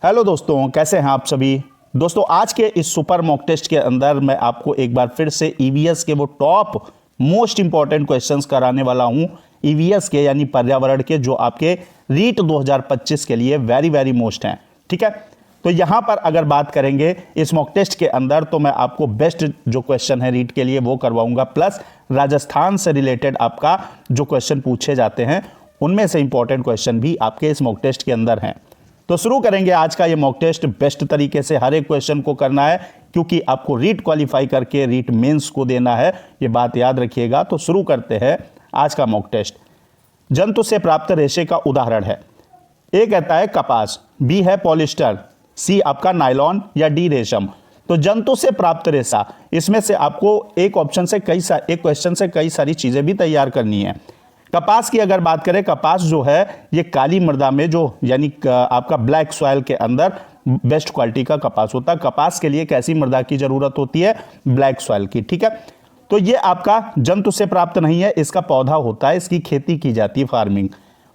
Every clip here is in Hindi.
हेलो दोस्तों, कैसे हैं आप सभी। दोस्तों, आज के इस सुपर मॉक टेस्ट के अंदर मैं आपको एक बार फिर से ईवीएस के वो टॉप मोस्ट इंपॉर्टेंट क्वेश्चंस कराने वाला हूं। ईवीएस के यानी पर्यावरण के, जो आपके रीट 2025 के लिए वेरी वेरी मोस्ट हैं। ठीक है, तो यहां पर अगर बात करेंगे इस मॉक टेस्ट के अंदर, तो मैं आपको बेस्ट जो क्वेश्चन है रीट के लिए वो करवाऊंगा, प्लस राजस्थान से रिलेटेड आपका जो क्वेश्चन पूछे जाते हैं उनमें से इंपॉर्टेंट क्वेश्चन भी आपके इस मॉक टेस्ट के अंदर हैं। तो शुरू करेंगे आज का ये मॉक टेस्ट। बेस्ट तरीके से हर एक क्वेश्चन को करना है, क्योंकि आपको रीट क्वालिफाई करके रीट मेंस को देना है, ये बात याद रखिएगा। तो शुरू करते हैं आज का मॉक टेस्ट। जंतु से प्राप्त रेशे का उदाहरण है। ए कहता है कपास, बी है पॉलिस्टर, सी आपका नायलॉन या डी रेशम। तो जंतु से प्राप्त रेशा, इसमें से आपको एक ऑप्शन से एक क्वेश्चन से कई सारी चीजें भी तैयार करनी है। कपास की अगर बात करें, कपास जो है ये काली मृदा में, जो यानी आपका ब्लैक सॉइल के अंदर बेस्ट क्वालिटी का कपास होता है। कपास के लिए कैसी मृदा की जरूरत होती है? ब्लैक सॉइल की। ठीक है, तो ये आपका जंतु से प्राप्त नहीं है, इसका पौधा होता है, इसकी खेती की जाती है, फार्मिंग।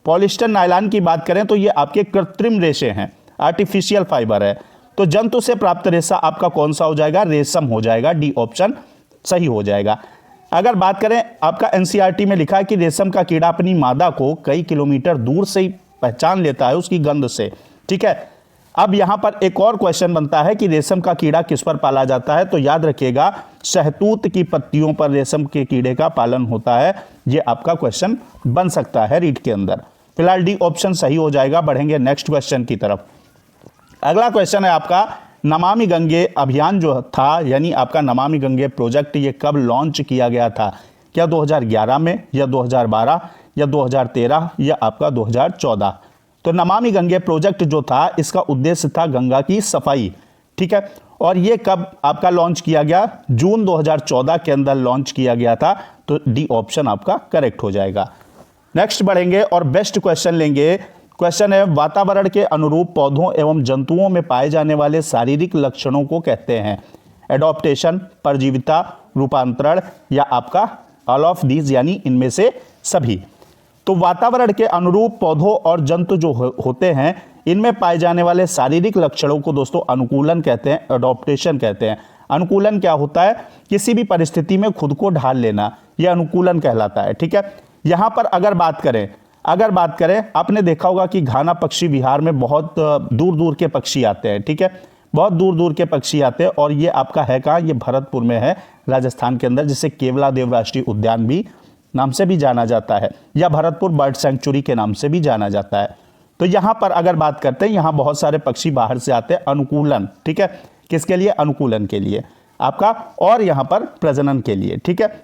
पॉलिस्टर नायलॉन की बात करें तो ये आपके कृत्रिम रेशे हैं, आर्टिफिशियल फाइबर है। तो जंतु से प्राप्त रेशा आपका कौन सा हो जाएगा? रेशम हो जाएगा, डी ऑप्शन सही हो जाएगा। अगर बात करें, आपका एनसीईआरटी में लिखा है कि रेशम का कीड़ा अपनी मादा को कई किलोमीटर दूर से ही पहचान लेता है उसकी गंध से। ठीक है, अब यहां पर एक और क्वेश्चन बनता है कि रेशम का कीड़ा किस पर पाला जाता है? तो याद रखिएगा, शहतूत की पत्तियों पर रेशम के कीड़े का पालन होता है। ये आपका क्वेश्चन बन सकता है रीट के अंदर। फिलहाल डी ऑप्शन सही हो जाएगा। बढ़ेंगे नेक्स्ट क्वेश्चन की तरफ। अगला क्वेश्चन है आपका, नमामि गंगे अभियान जो था, यानी आपका नमामि गंगे प्रोजेक्ट, ये कब लॉन्च किया गया था? क्या 2011 में, या 2012, या 2013, या आपका 2014? तो नमामि गंगे प्रोजेक्ट जो था, इसका उद्देश्य था गंगा की सफाई। ठीक है, और ये कब आपका लॉन्च किया गया? जून 2014 के अंदर लॉन्च किया गया था। तो डी ऑप्शन आपका करेक्ट हो जाएगा। नेक्स्ट बढ़ेंगे और बेस्ट क्वेश्चन लेंगे। क्वेश्चन है, वातावरण के अनुरूप पौधों एवं जंतुओं में पाए जाने वाले शारीरिक लक्षणों को कहते हैं? एडॉप्टेशन, परजीविता, रूपांतरण, या आपका ऑल ऑफ दीज, यानी इनमें से सभी। तो वातावरण के अनुरूप पौधों और जंतु जो होते हैं, इनमें पाए जाने वाले शारीरिक लक्षणों को दोस्तों अनुकूलन कहते हैं, एडॉप्टेशन कहते हैं। अनुकूलन क्या होता है? किसी भी परिस्थिति में खुद को ढाल लेना, यह अनुकूलन कहलाता है। ठीक है, यहां पर अगर बात करें, आपने देखा होगा कि घाना पक्षी विहार में बहुत दूर दूर के पक्षी आते हैं। ठीक है, बहुत दूर दूर के पक्षी आते हैं, और ये आपका है कहाँ? ये भरतपुर में है, राजस्थान के अंदर, जिसे केवलादेव राष्ट्रीय उद्यान भी नाम से भी जाना जाता है, या भरतपुर बर्ड सेंचुरी के नाम से भी जाना जाता है। तो यहाँ पर अगर बात करते हैं, यहाँ बहुत सारे पक्षी बाहर से आते हैं, अनुकूलन। ठीक है, किसके लिए? अनुकूलन के लिए आपका, और यहाँ पर प्रजनन के लिए। ठीक है,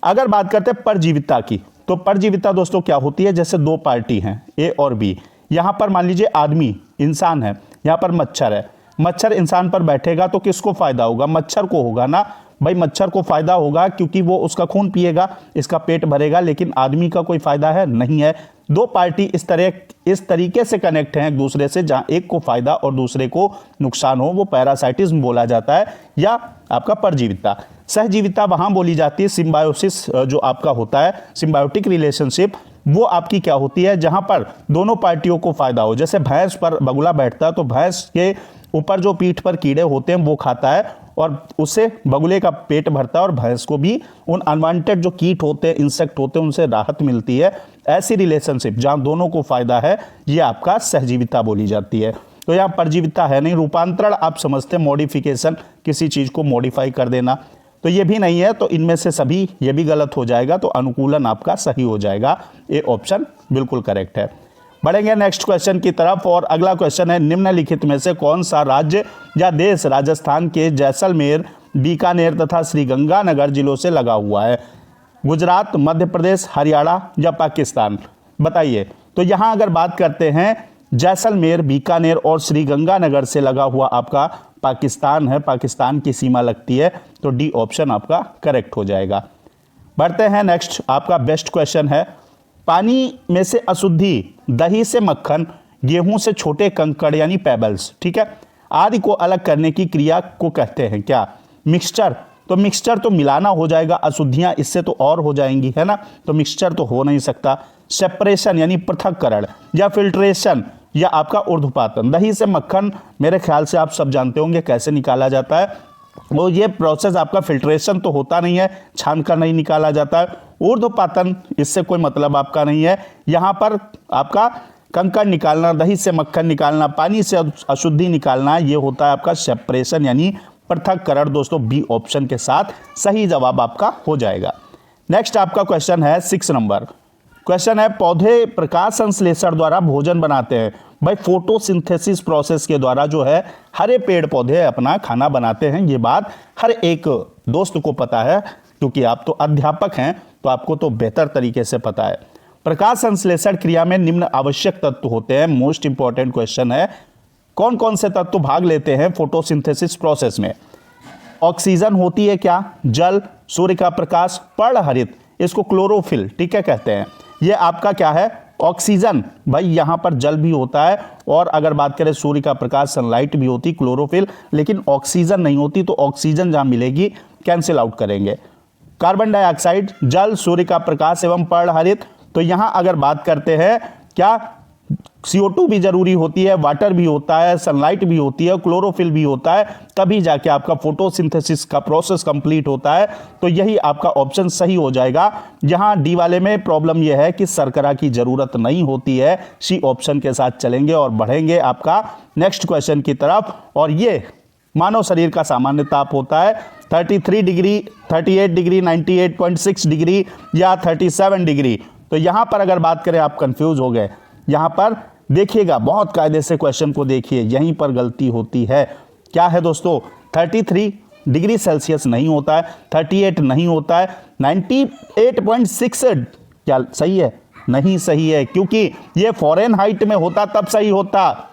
अगर बात करते हैं परजीविता की, तो परजीविता दोस्तों क्या होती है? जैसे दो पार्टी हैं, ए और बी। यहां पर मान लीजिए आदमी, इंसान है, यहां पर मच्छर है। मच्छर इंसान पर बैठेगा तो किसको फायदा होगा? मच्छर को होगा ना भाई, मच्छर को फायदा होगा, क्योंकि वो उसका खून पिएगा, इसका पेट भरेगा। लेकिन आदमी का कोई फायदा है? नहीं है। दो पार्टी इस तरीके से कनेक्ट हैं एक दूसरे से, जहां एक को फायदा और दूसरे को नुकसान हो, वो पैरासाइटिज्म बोला जाता है, या आपका परजीविता। सहजीविता वहां बोली जाती है, सिम्बायोसिस जो आपका होता है, सिम्बायोटिक रिलेशनशिप, वो आपकी क्या होती है? जहां पर दोनों पार्टियों को फायदा हो। जैसे भैंस पर बगुला बैठता है, तो भैंस के ऊपर जो पीठ पर कीड़े होते हैं वो खाता है, और उससे बगुले का पेट भरता है, और भैंस को भी उन अनवांटेड जो कीट होते हैं, इंसेक्ट होते हैं, उनसे राहत मिलती है। ऐसी रिलेशनशिप जहां दोनों को फायदा है, ये आपका सहजीविता बोली जाती है। तो यहाँ परजीविता है नहीं। रूपांतरण आप समझते हैं, मॉडिफिकेशन, किसी चीज को मॉडिफाई कर देना, तो ये भी नहीं है। तो इनमें से सभी ये भी गलत हो जाएगा। तो अनुकूलन आपका सही हो जाएगा, ए ऑप्शन बिल्कुल करेक्ट है। बढ़ेंगे नेक्स्ट क्वेश्चन की तरफ, और अगला क्वेश्चन है, निम्नलिखित में से कौन सा राज्य या देश राजस्थान के जैसलमेर, बीकानेर तथा श्रीगंगानगर जिलों से लगा हुआ है? गुजरात, मध्य प्रदेश, हरियाणा, या पाकिस्तान? बताइए। तो यहां अगर बात करते हैं, जैसलमेर, बीकानेर और श्रीगंगानगर से लगा हुआ आपका पाकिस्तान है, पाकिस्तान की सीमा लगती है। तो डी ऑप्शन आपका करेक्ट हो जाएगा। बढ़ते हैं नेक्स्ट, आपका बेस्ट क्वेश्चन है, पानी में से अशुद्धि, दही से मक्खन, गेहूं से छोटे कंकड़ यानी पेबल्स, ठीक है, आदि को अलग करने की क्रिया को कहते हैं क्या? मिक्सचर। तो मिक्सचर तो मिलाना हो जाएगा, अशुद्धियां इससे तो और हो जाएंगी, है ना, तो मिक्सचर तो हो नहीं सकता। सेपरेशन यानी पृथक्करण, या फिल्ट्रेशन, या आपका ऊर्ध्वपातन। दही से मक्खन मेरे ख्याल से आप सब जानते होंगे कैसे निकाला जाता है। वो ये प्रोसेस आपका फिल्ट्रेशन तो होता नहीं है, छान कर नहीं निकाला जाता है। ऊर्ध्वपातन इससे कोई मतलब आपका नहीं है। यहाँ पर आपका कंकड़ निकालना, दही से मक्खन निकालना, पानी से अशुद्धि निकालना, ये होता है आपका सेपरेशन यानी पृथक्करण। दोस्तों बी ऑप्शन के साथ सही जवाब आपका हो जाएगा। नेक्स्ट आपका क्वेश्चन है 6 नंबर। क्वेश्चन है पौधे प्रकाश संश्लेषण द्वारा भोजन बनाते हैं। भाई फोटोसिंथेसिस प्रोसेस के द्वारा जो है हरे पेड़ पौधे अपना खाना बनाते हैं। ये बात हर एक दोस्त को पता है, क्योंकि आप तो अध्यापक हैं तो आपको तो बेहतर तरीके से पता है। प्रकाश संश्लेषण क्रिया में निम्न आवश्यक तत्व होते हैं। मोस्ट इंपॉर्टेंट क्वेश्चन है, कौन कौन से तत्व भाग लेते हैं फोटोसिंथेसिस प्रोसेस में? ऑक्सीजन होती है क्या, जल, सूर्य का प्रकाश, पर्णहरित, इसको क्लोरोफिल, ठीक है, कहते हैं। ये आपका क्या है, ऑक्सीजन। भाई यहाँ पर जल भी होता है, और अगर बात करें सूर्य का प्रकाश, सनलाइट भी होती, क्लोरोफिल, लेकिन ऑक्सीजन नहीं होती। तो ऑक्सीजन जहाँ मिलेगी कैंसिल आउट करेंगे। कार्बन डाइऑक्साइड, जल, सूर्य का प्रकाश एवं पर्णहरित। तो यहाँ अगर बात करते हैं क्या, CO2 भी जरूरी होती है, वाटर भी होता है, सनलाइट भी होती है, क्लोरोफिल भी होता है, तभी जाके आपका फोटोसिंथेसिस का प्रोसेस कंप्लीट होता है। तो यही आपका ऑप्शन सही हो जाएगा। यहाँ डी वाले में प्रॉब्लम यह है कि शर्करा की जरूरत नहीं होती है। सी ऑप्शन के साथ चलेंगे और बढ़ेंगे आपका नेक्स्ट क्वेश्चन की तरफ। और ये मानव शरीर का सामान्य ताप होता है 33 डिग्री, 38 डिग्री, 98.6 डिग्री या 37 डिग्री। तो यहाँ पर अगर बात करें, आप कंफ्यूज हो गए, यहाँ पर देखिएगा, बहुत कायदे से क्वेश्चन को देखिए, यहीं पर गलती होती है। क्या है दोस्तों, 33 डिग्री सेल्सियस नहीं होता है, 38 नहीं होता है, 98.6 क्या सही है? नहीं सही है, क्योंकि ये फ़ारेनहाइट में होता तब सही होता।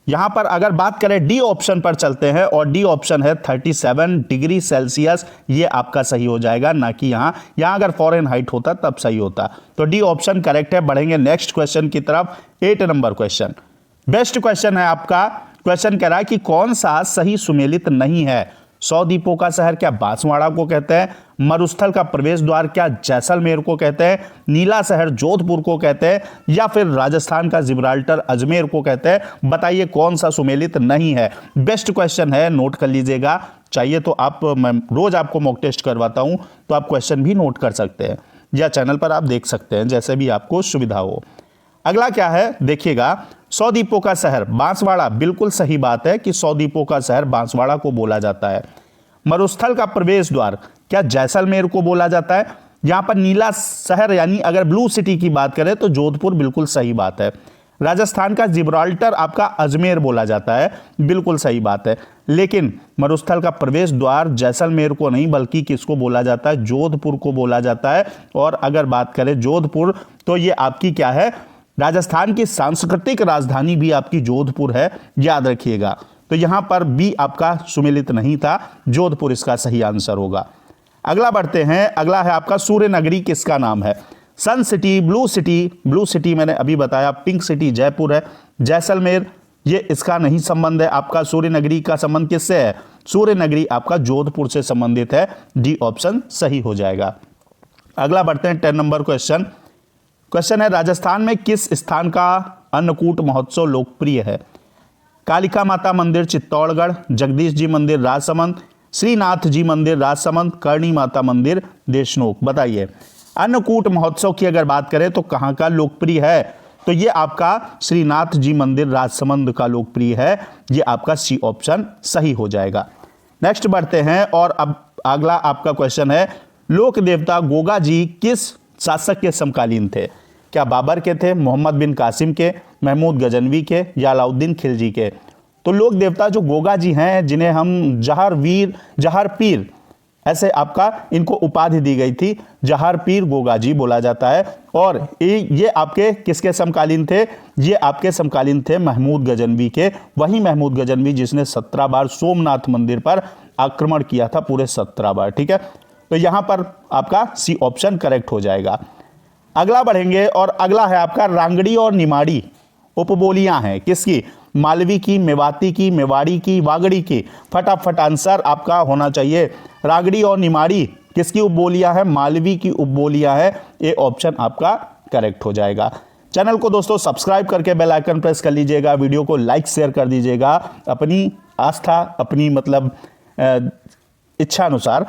यहां पर अगर बात करें डी ऑप्शन पर चलते हैं, और डी ऑप्शन है 37 डिग्री सेल्सियस, ये आपका सही हो जाएगा, ना कि यहां अगर फ़ारेनहाइट होता तब सही होता। तो डी ऑप्शन करेक्ट है। बढ़ेंगे नेक्स्ट क्वेश्चन की तरफ। 8 नंबर क्वेश्चन, बेस्ट क्वेश्चन है आपका। क्वेश्चन कह रहा है कि कौन सा सही सुमेलित नहीं है? 100 द्वीपों का शहर क्या बांसवाड़ा को कहते हैं? मरुस्थल का प्रवेश द्वार क्या जैसलमेर को कहते हैं? नीला शहर जोधपुर को कहते हैं? या फिर राजस्थान का जिब्राल्टर अजमेर को कहते हैं? बताइए कौन सा सुमेलित नहीं है। बेस्ट क्वेश्चन है, नोट कर लीजिएगा। चाहिए तो मैं रोज आपको मॉक टेस्ट करवाता हूं, तो आप क्वेश्चन भी नोट कर सकते हैं, या चैनल पर आप देख सकते हैं, जैसे भी आपको सुविधा हो। अगला क्या है देखिएगा, 100 द्वीपों का शहर बांसवाड़ा, बिल्कुल सही बात है कि 100 द्वीपों का शहर बांसवाड़ा को बोला जाता है। मरुस्थल का प्रवेश द्वार क्या जैसलमेर को बोला जाता है? यहां पर नीला शहर यानी अगर ब्लू सिटी की बात करें तो जोधपुर, बिल्कुल सही बात है। राजस्थान का जिब्राल्टर आपका अजमेर बोला जाता है, बिल्कुल सही बात है। लेकिन मरुस्थल का प्रवेश द्वार जैसलमेर को नहीं, बल्कि किसको बोला जाता है? जोधपुर को बोला जाता है। और अगर बात करें जोधपुर, तो ये आपकी क्या है, राजस्थान की सांस्कृतिक राजधानी भी आपकी जोधपुर है, याद रखिएगा। तो यहां पर बी आपका सुमेलित नहीं था, जोधपुर इसका सही आंसर होगा। अगला बढ़ते हैं। अगला है आपका सूर्य नगरी किसका नाम है? Sun city, blue city, blue city मैंने अभी बताया, पिंक सिटी जयपुर है, जैसलमेर ये इसका नहीं संबंध है आपका। सूर्य नगरी का संबंध किससे है? सूर्य नगरी आपका जोधपुर से संबंधित है। डी ऑप्शन सही हो जाएगा। अगला बढ़ते हैं 10 नंबर क्वेश्चन। क्वेश्चन है राजस्थान में किस स्थान का अन्नकूट महोत्सव लोकप्रिय है? कालिका माता मंदिर चित्तौड़गढ़, जगदीश जी मंदिर राजसमंद, श्रीनाथ जी मंदिर राजसमंद, करणी माता मंदिर देशनोक। बताइए अन्नकूट महोत्सव की अगर बात करें तो कहां का लोकप्रिय है? तो ये आपका श्रीनाथ जी मंदिर राजसमंद का लोकप्रिय है। ये आपका सी ऑप्शन सही हो जाएगा। नेक्स्ट बढ़ते हैं, और अब अगला आपका क्वेश्चन है, लोक देवता गोगा जी किस शासक के समकालीन थे? क्या बाबर के थे, मोहम्मद बिन कासिम के, महमूद गजनवी के, या अलाउद्दीन खिलजी के? तो लोक देवता जो गोगा जी हैं, जिन्हें हम जहर वीर, जहर पीर, ऐसे आपका इनको उपाधि दी गई थी, जहर पीर गोगा जी बोला जाता है। और ये आपके किसके समकालीन थे? ये आपके समकालीन थे महमूद गजनवी के। वही महमूद गजनवी जिसने 17 बार सोमनाथ मंदिर पर आक्रमण किया था, पूरे 17 बार। ठीक है, तो यहां पर आपका सी ऑप्शन करेक्ट हो जाएगा। अगला बढ़ेंगे, और अगला है आपका रांगड़ी और निमाड़ी उपबोलियां हैं किसकी? मालवी की, मेवाती की, मेवाड़ी की, वागड़ी की। फटाफट आंसर आपका होना चाहिए। रांगड़ी और निमाड़ी किसकी उपबोलियां हैं? मालवी की उपबोलियां हैं। ये ऑप्शन आपका करेक्ट हो जाएगा। चैनल को दोस्तों सब्सक्राइब करके बेल आइकन प्रेस कर लीजिएगा, वीडियो को लाइक शेयर कर दीजिएगा अपनी आस्था, अपनी मतलब इच्छा अनुसार।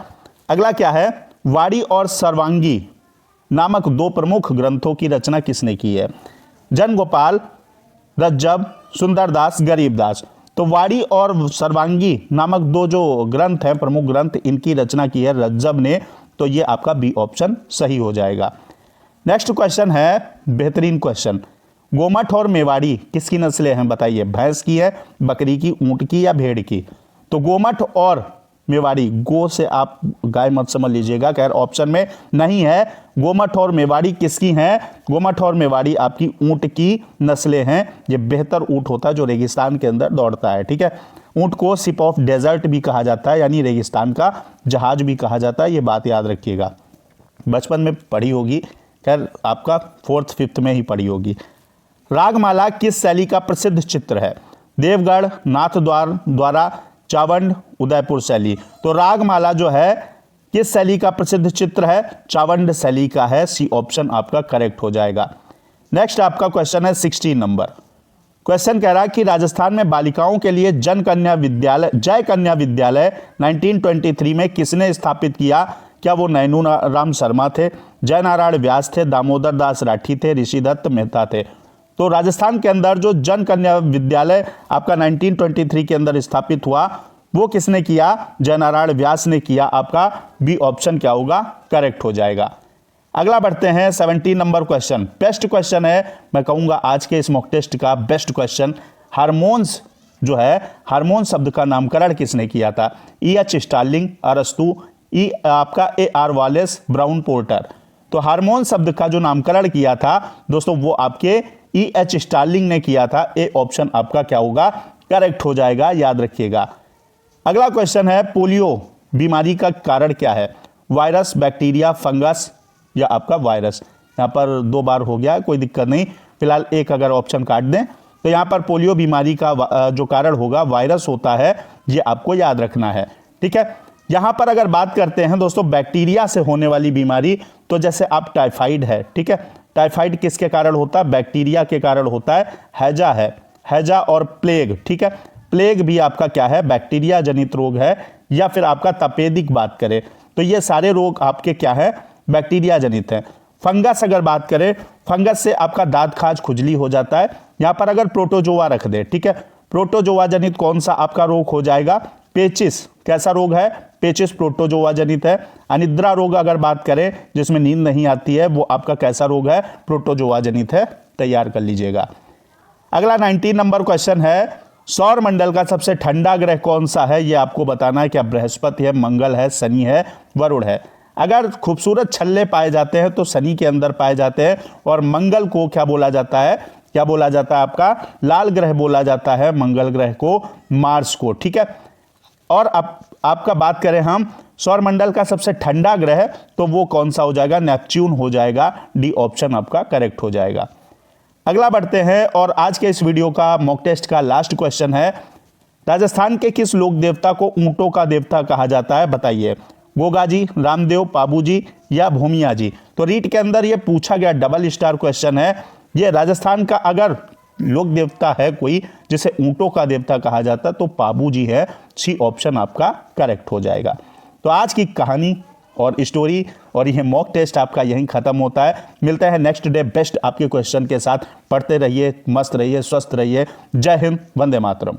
अगला क्या है, वाड़ी और सर्वांगी नामक दो प्रमुख ग्रंथों की रचना किसने की है? जनगोपाल, रज्जब, सुंदरदास, गरीबदास। तो वाड़ी और सर्वांगी नामक दो जो ग्रंथ हैं, प्रमुख ग्रंथ, इनकी रचना की है रज्जब ने। तो ये आपका बी ऑप्शन सही हो जाएगा। नेक्स्ट क्वेश्चन है बेहतरीन क्वेश्चन, गोमठ और मेवाड़ी किसकी नस्लें हैं बताइए? भैंस की है, बकरी की, ऊंट की या भेड़ की? तो गोमठ और मेवाड़ी, गो से आप गाय मत समझ लीजिएगा, खैर ऑप्शन में नहीं है। गोमठ और मेवाड़ी किसकी हैं? गोमठ और मेवाड़ी आपकी ऊंट की नस्लें हैं। ये बेहतर ऊंट होता है जो रेगिस्तान के अंदर दौड़ता है, ठीक है। ऊंट को शिप ऑफ डेजर्ट भी कहा जाता है, यानी रेगिस्तान का जहाज भी कहा जाता है, ये बात याद रखिएगा, बचपन में पढ़ी होगी, खैर आपका 4th 5th में ही पढ़ी होगी। रागमाला किस शैली का प्रसिद्ध चित्र है? देवगढ़, नाथ द्वारा, चावंड, उदयपुर शैली। तो रागमाला जो है किस शैली का प्रसिद्ध चित्र है? चावंड शैली का है। सी ऑप्शन आपका करेक्ट हो जाएगा। नेक्स्ट आपका क्वेश्चन है 16 नंबर। क्वेश्चन कह रहा है कि राजस्थान में बालिकाओं के लिए जय कन्या विद्यालय 1923 में किसने स्थापित किया? क्या वो नैनू राम शर्मा थे, जयनारायण व्यास थे, दामोदर दास राठी थे, ऋषिदत्त मेहता थे? तो राजस्थान के अंदर जो जन कन्या विद्यालय आपका 1923 के अंदर स्थापित हुआ, वो किसने किया? जयनारायण व्यास ने किया। आपका बी ऑप्शन क्या होगा? करेक्ट हो जाएगा। अगला बढ़ते हैं 17 नंबर क्वेश्चन। बेस्ट क्वेश्चन है, मैं कहूंगा आज के इस मॉक टेस्ट का बेस्ट क्वेश्चन। हार्मोन्स जो है, हार्मोन शब्द का नामकरण किसने किया था? E.H. स्टार्लिंग, अरस्तु, आपका A.R. Wallace, brown porter. तो हार्मोन शब्द का जो नामकरण किया था दोस्तों, वो आपके E.H. स्टार्लिंग ने किया था। ए ऑप्शन आपका क्या होगा? करेक्ट हो जाएगा, याद रखिएगा। अगला क्वेश्चन है, पोलियो बीमारी का कारण क्या है? वायरस, बैक्टीरिया, फंगस या आपका वायरस? यहां पर 2 बार हो गया, कोई दिक्कत नहीं, फिलहाल एक अगर ऑप्शन काट दें तो यहां पर पोलियो बीमारी का जो कारण होगा वायरस होता है, ये आपको याद रखना है, ठीक है। यहां पर अगर बात करते हैं दोस्तों बैक्टीरिया से होने वाली बीमारी, तो जैसे आप टाइफाइड है, ठीक है, टाइफाइड किसके कारण होता है? बैक्टीरिया के कारण होता है। हैजा है, हैजा और प्लेग, ठीक है, प्लेग भी आपका क्या है? बैक्टीरिया जनित रोग है। या फिर आपका तपेदिक बात करें तो ये सारे रोग आपके क्या है? बैक्टीरिया जनित है। फंगस अगर बात करें, फंगस से आपका दांत खाज खुजली हो जाता है। यहां पर अगर प्रोटोजोआ रख दे, ठीक है, प्रोटोजोआ जनित कौन सा आपका रोग हो जाएगा? पेचिस। कैसा रोग है? पेचिस प्रोटोजोआ जनित है। अनिद्रा रोग अगर बात करें, जिसमें नींद नहीं आती है, वो आपका कैसा रोग है? प्रोटोजोआ जनित है। तैयार कर लीजिएगा। अगला 19 नंबर क्वेश्चन है, सौर मंडल का सबसे ठंडा ग्रह कौन सा है? ये आपको बताना है। क्या बृहस्पति है, मंगल है, शनि है, वरुण है? अगर खूबसूरत छल्ले पाए जाते हैं तो शनि के अंदर पाए जाते हैं, और मंगल को क्या बोला जाता है? क्या बोला जाता है? आपका लाल ग्रह बोला जाता है मंगल ग्रह को, मार्स को, ठीक है। और अब आपका बात करें हम सौर मंडल का सबसे ठंडा ग्रह, तो वो कौन सा हो जाएगा? नेपच्यून हो जाएगा। डी ऑप्शन आपका करेक्ट हो जाएगा। अगला बढ़ते हैं, और आज के इस वीडियो का मॉक टेस्ट का लास्ट क्वेश्चन है, राजस्थान के किस लोक देवता को ऊंटों का देवता कहा जाता है बताइए? गोगा जी, रामदेव, पाबू जी या भूमिया जी? तो रीट के अंदर ये पूछा गया डबल स्टार क्वेश्चन है। ये राजस्थान का अगर लोक देवता है कोई जिसे ऊंटों का देवता कहा जाता है तो पाबू जी है। सी ऑप्शन आपका करेक्ट हो जाएगा। तो आज की कहानी और स्टोरी और यह मॉक टेस्ट आपका यहीं खत्म होता है। मिलते हैं नेक्स्ट डे बेस्ट आपके क्वेश्चन के साथ। पढ़ते रहिए, मस्त रहिए, स्वस्थ रहिए। जय हिंद, वंदे मातरम।